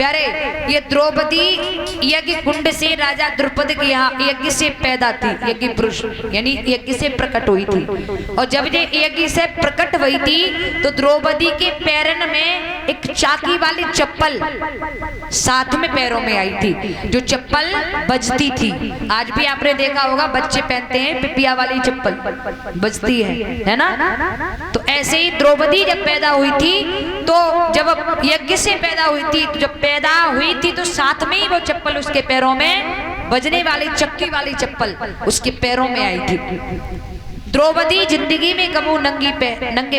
प्यारे, ये द्रौपदी यज्ञ कुंड से राजा द्रुपद के यहाँ यज्ञ से पैदा थी, यज्ञ पुरुष यानी यज्ञ से प्रकट हुई थी। और जब ये यज्ञ से प्रकट हुई थी तो द्रौपदी के पैरन में एक चाकी वाली चप्पल साथ में पैरों में आई थी, जो चप्पल बजती थी। आज भी आपने देखा होगा बच्चे पहनते हैं पिपिया वाली चप्पल, बजती है ना। तो ऐसे ही द्रौपदी जब पैदा हुई थी तो जब यज्ञ से पैदा हुई थी, तो जब पैदा हुई थी तो साथ में ही वो चप्पल उसके पैरों में, बजने वाली चक्की वाली चप्पल उसके पैरों में आई थी। द्रौपदी जिंदगी में कबू नंगे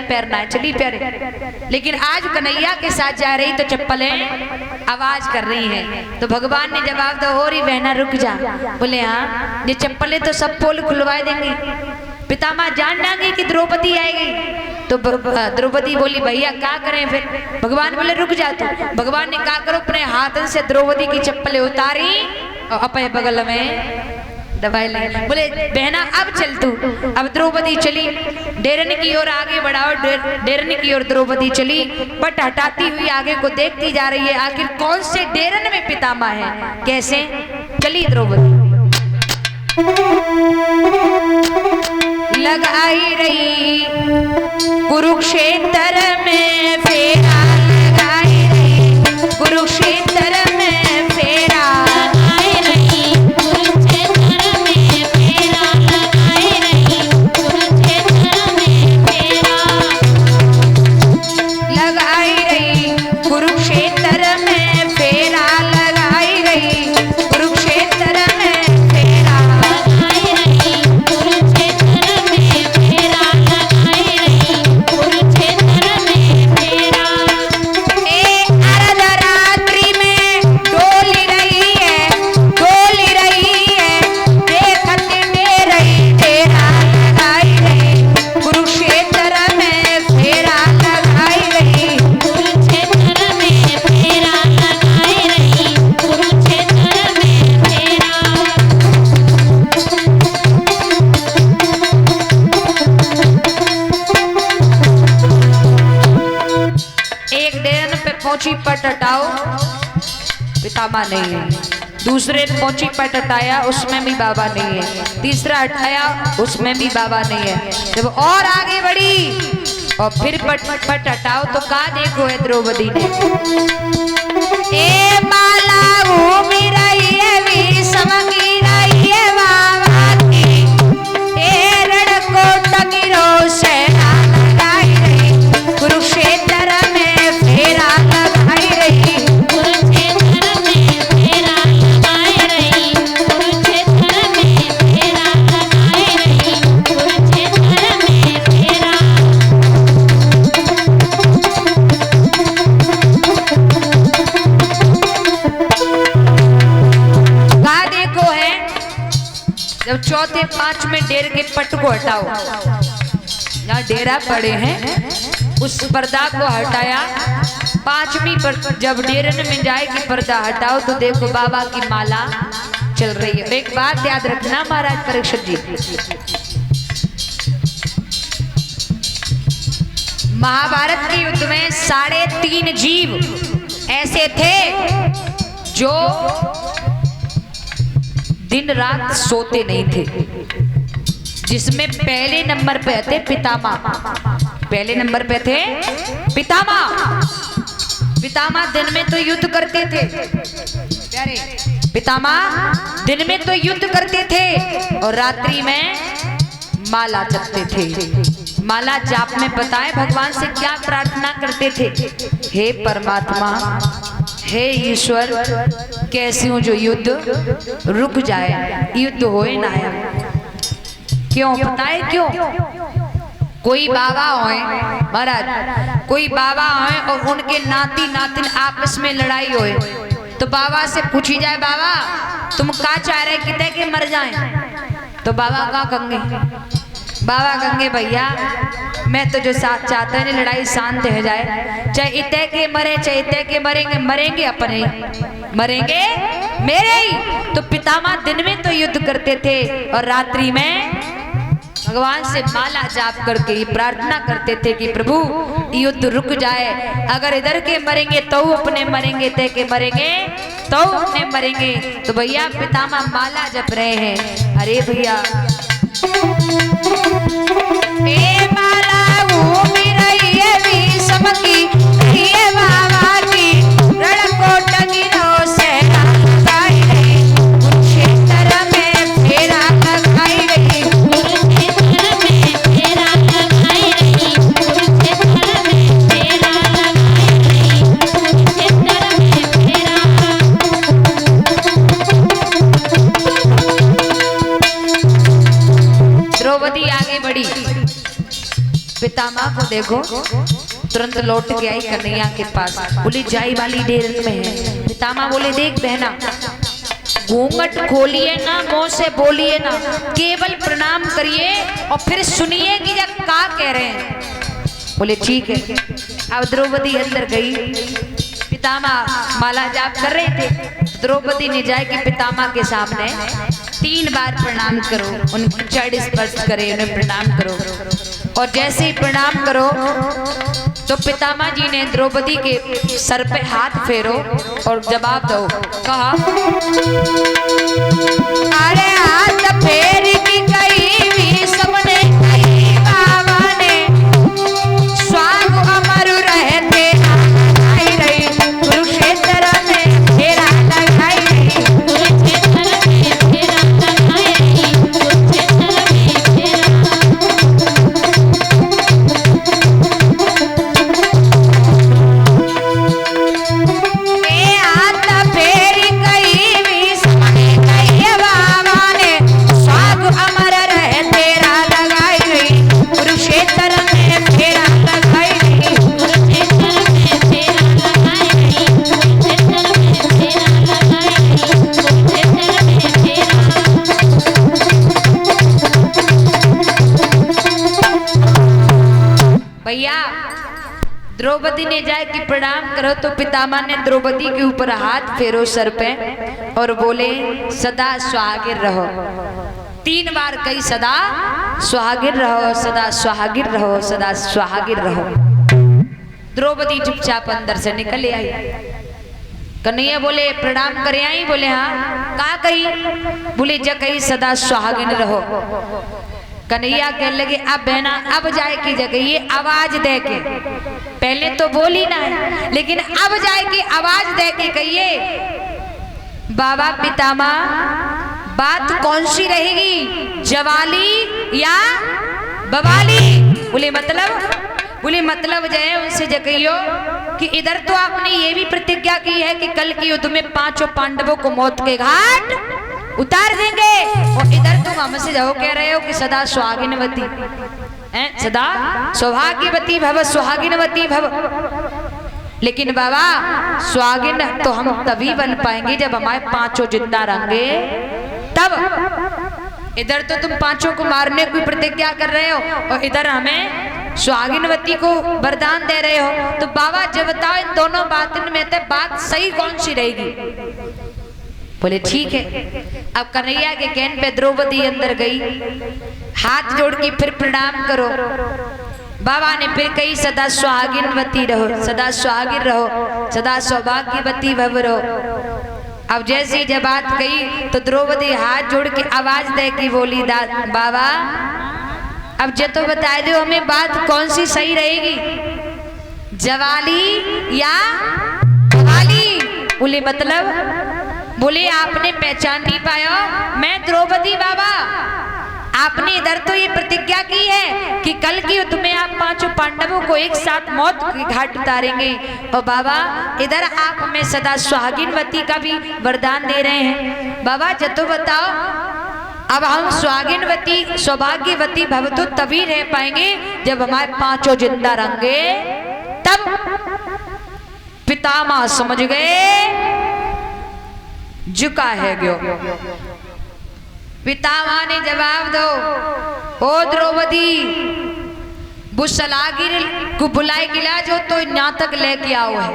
पैर ना चली प्यारे, लेकिन आज कन्हैया के साथ जा रही तो चप्पलें आवाज कर रही हैं। तो भगवान ने जवाब दिया, हो रही बहना रुक जा। बोले हाँ, ये चप्पलें तो सब पोल खुलवा देंगी, पितामह जान जाएंगे कि द्रौपदी आएगी। तो द्रौपदी बोली भैया क्या करें फिर। भगवान बोले रुक जा तू। भगवान ने क्या करो, अपने हाथ से द्रौपदी की चप्पलें उतारी और अपने बगल में दबाई ली। बोले बहना अब चल तू। अब द्रौपदी चली, डेरन की ओर आगे बढ़ाओ। डेरन की ओर द्रौपदी चली, पट हटाती हुई आगे को देखती जा रही है, आखिर कौन से डेरन में पितामह है। कैसे चली द्रौपदी, लगाई रही कुरुक्षेत्र में फेरा, लगाई रही कुरुक्षेत्र में फेरा, लगाई रही कुरुक्षेत्र में फेरा, लगाई रही कुरुक्षेत्र में फेरा, लगाई रही कुरुक्षेत्र में फेरा, लगाई रही कुरुक्षेत्र में फेरा, लगाई रही कुरुक्षेत्र में फेरा, लगाई रही कुरुक्षेत्र में फेरा। ए अर्धरात्रि में डोली रही है, डोली रही है, देखत दे रही फेरा, लगाई रही कुरुक्षेत्र में फेरा, लगाई रही कुरुक्षेत्र में फेरा, लगाई रही कुरुक्षेत्र में फेरा। एक डेरन पे पहुंची पट हटाओ, पितामह नहीं है। दूसरे पहुंची पट हटाया, उसमें भी बाबा नहीं है। तीसरा हटाया, उसमें भी बाबा नहीं है। जब और आगे बढ़ी और फिर पट हटाओ तो का देखो है द्रौपदी ने, ए माला घूमी रही है, भी समगी रही है बाबा की, ए रणको टगिरो सेना, लगाई रही कुरुक्षेत्र में फेरा, लगाई रही कुरुक्षेत्र में फेरा, लगाई रही कुरुक्षेत्र में फेरा, लगाई रही कुरुक्षेत्र में फेरा। कहा देखो है, जब चौथे पांचवें डेर के पट को हटाओ, यहाँ डेरा पड़े हैं, उस पर्दा को हटाया। पांचवी पर जब डेरन में जाएगी पर्दा हटाओ तो देखो बाबा की माला चल रही है। एक बात याद रखना महाराज परीक्षित जी, महाभारत के युद्ध में 3.5 जीव ऐसे थे जो दिन रात सोते नहीं थे, जिसमें पहले नंबर पे थे पितामह। पहले नंबर पे थे पितामह। पितामह दिन में तो युद्ध करते थे प्यारे, पितामह दिन में तो युद्ध करते थे और रात्रि में माला जपते थे। माला जाप में बताए भगवान से क्या प्रार्थना करते थे, हे परमात्मा, हे ईश्वर, कैसे हूं जो युद्ध रुक जाए, युद्ध होए ना आया। क्यों पता है क्यों? कोई बाबा होए महाराज, कोई बाबा होए और उनके नाती नातिन आपस में लड़ाई होए तो बाबा से पूछी जाए, बाबा तुम क्या चाह रहे कितने के मर जाएं? तो बाबा क्या कहेंगे? बाबा कहेंगे भैया मैं तो जो साथ चाहता है लड़ाई शांत हो जाए, चाहे इतने के मरे चाहे इतने के मरेंगे, मरेंगे अपने, मरेंगे मेरे ही। तो पितामह दिन में तो युद्ध करते थे और रात्रि में भगवान से माला जाप करके ये प्रार्थना करते थे कि प्रभु युद्ध रुक जाए, अगर इधर के मरेंगे तो अपने मरेंगे, ते के मरेंगे तो अपने मरेंगे। तो भैया पितामह माला जप रहे हैं। अरे भैया ए माला घूमी रही है विषम की, ये बाबा की रणकोट गिरो से लगाई रही, कुरुक्षेत्र में फेरा लगाई रही, कुरुक्षेत्र में फेरा लगाई रही, कुरुक्षेत्र में फेरा लगाई रही, कुरुक्षेत्र में फेरा। द्रौपदी आगे बढ़ी, पितामह को देखो तुरंत लौट के आई कन्हैया के पास, बोली जाई वाली देर में है। पितामह बोले देख बहना, घूंघट खोलिए ना, मुंह से बोलिए ना, केवल प्रणाम करिए और फिर सुनिए कि ये क्या कह रहे हैं। बोले ठीक है। अब द्रौपदी अंदर गई, पितामह माला जाप कर रहे थे। द्रौपदी ने जाए कि पितामह के सामने 3 बार प्रणाम करो, उनकी चरण स्पर्श करे, उन्हें प्रणाम करो। और जैसे ही प्रणाम करो तो पितामह जी ने द्रौपदी के सर पे हाथ फेरो और जवाब दो। कहा अरे हाथ फेर की कही भी सबने कही, बाबा ने स्वाग अमर रहते लगाई रही, कुरुक्षेत्र में फेरा लगाई रही, कुरुक्षेत्र में फेरा लगाई रही, कुरुक्षेत्र में फेरा। भैया द्रौपदी ने जाए कि प्रणाम करो तो पितामह ने द्रौपदी के ऊपर हाथ फेरो सर पे और बोले सदा सुहागिर रहो। 3 बार कही सदा सुहागिर रहो, सदा सुहागिर रहो, सदा सुहागिर रहो। द्रौपदी चुपचाप अंदर से निकल आई। कन्हैया बोले प्रणाम करे आई? बोले हाँ। का कही? बोले जग कही सदा सुहागिन रहो। कन्हैया कहने लगे अब बहना अब जाए की जगह ये आवाज दे के, पहले तो बोली ना है लेकिन अब जाए की आवाज दे के कहिए बाबा पितामह बात कौन सी रहेगी, जवाली या बवाली? बोले मतलब जो है उनसे जगइयो कि इधर तो आपने ये भी प्रतिज्ञा की है कि कल के युद्ध में 5 पांडवों को मौत के घाट उतार देंगे, और इधर तुम हमसे जाओ कह रहे हो कि सदा सुहागिनवती हैं, सदा सौभाग्यवती भव, सुहागिनवती भव। लेकिन बाबा सुहागिन तो हम तभी बन पाएंगे जब हमारे 5 जिंदा रहेंगे तब। इधर तो तुम 5 को मारने की प्रतिज्ञा कर रहे हो और इधर हमें सुहागिनवती को वरदान दे रहे हो। तो बाबा जब बताओ इन दोनों बातों में से बात सही कौन सी रहेगी? बोले ठीक है। अब कन्हैया के कहने पे द्रौपदी अंदर गई, हाथ जोड़ के फिर प्रणाम करो। बाबा ने फिर कही सदा सुहागिनवती रहो, सदा सुहागिन रहो, सदा सौभाग्यवती भव रहो। अब जैसे जब बात कही तो द्रौपदी हाथ जोड़ के आवाज दे के बोली बाबा अब जो तो बता दो हमें बात कौन सी सही रहेगी, जवाली या बवाली? बोले बोले आपने पहचान नहीं पाया, मैं द्रौपदी बाबा। आपने इधर तो ये प्रतिज्ञा की है कि कल के युद्ध में आप 5 पांडवों को एक साथ मौत के घाट उतारेंगे, और बाबा इधर आप हमें सदा सुहागिनवती का भी वरदान दे रहे हैं। बाबा जब तो बताओ अब हम सुहागिनवती सौभाग्यवती भव तो तभी रह पाएंगे जब हमारे 5 जिंदा रहेंगे तब। पितामह समझ गए झुका है गयो। पितामह ने जवाब दो, ओ द्रौपदी वो सलागिर को बुलाए गिला जो तो यहाँ तक लेके आओ है,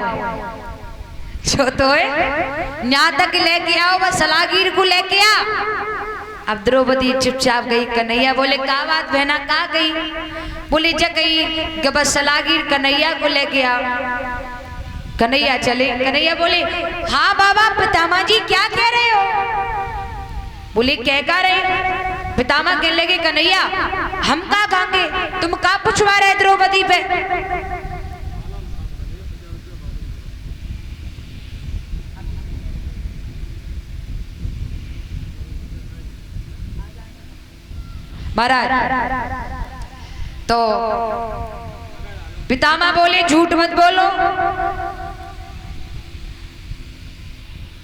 जो तो है यहाँ तक लेके आओ, वह सलागिर को लेके आ। अब द्रौपदी चुपचाप गई। कन्हैया बोले का बात बहना कहाँ गई? बोली जा गई गबसलागी कन्हैया को लेके आओ। कन्हैया चले। कन्हैया बोले हाँ बाबा पितामह जी क्या कह रहे हो? बोले क्या रहे? पितामह कहने लगे कन्हैया हम का खाएंगे, तुम का पूछवा रहे द्रौपदी पे? महाराज तो पितामह बोले झूठ मत बोलो।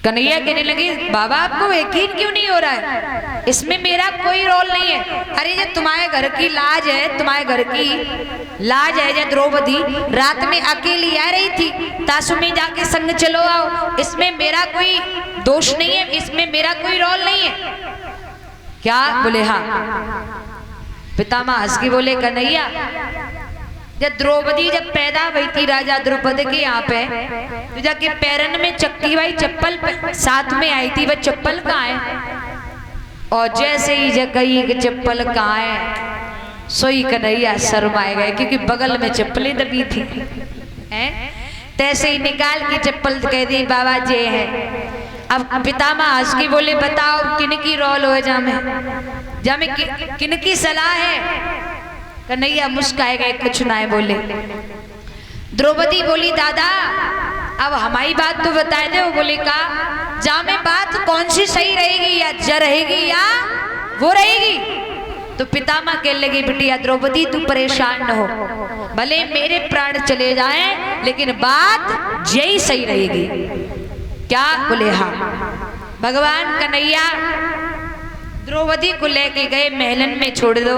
कन्हैया कहने लगी बाबा आपको यकीन क्यों नहीं हो रहा है? इसमें मेरा कोई रोल नहीं है। अरे ये तुम्हारे घर की लाज है, तुम्हारे घर की लाज है। जो द्रौपदी रात में अकेली आ रही थी, तासु में जाके संग चलो आओ, इसमें मेरा कोई दोष नहीं है, इसमें मेरा कोई रोल नहीं है। क्या? बोले हाँ। पितामह हंस के बोले कन्हैया जब द्रौपदी जब पैदा हुई थी राजा द्रुपद के यहाँ पे, तो जाके पैरन में चक्की भाई चप्पल साथ में आई थी, वह चप्पल कहाँ है? और जैसे ही जगही कि चप्पल कहाँ है, सोई कन्हैया शर्माए गए क्योंकि बगल में चप्पलें दबी थी। तैसे ही निकाल के चप्पल कह दी बाबा जे है। अब पितामह हंस के बोले बताओ किन की रोल हो जा में किन की सलाह है? कन्हैया मुस्काए गए, कुछ ना बोले। द्रौपदी बोली दादा अब हमारी बात तो बता दो। बोले का जा में बात कौन सी सही रहेगी, या ज रहेगी या वो रहेगी? तो पितामह कहने लगे बिटिया द्रौपदी तू परेशान न हो, भले मेरे प्राण चले जाएं लेकिन बात यही सही रहेगी। क्या? बोले हाँ। भगवान कन्हैया द्रौपदी को लेके गए, महलन में छोड़ दो।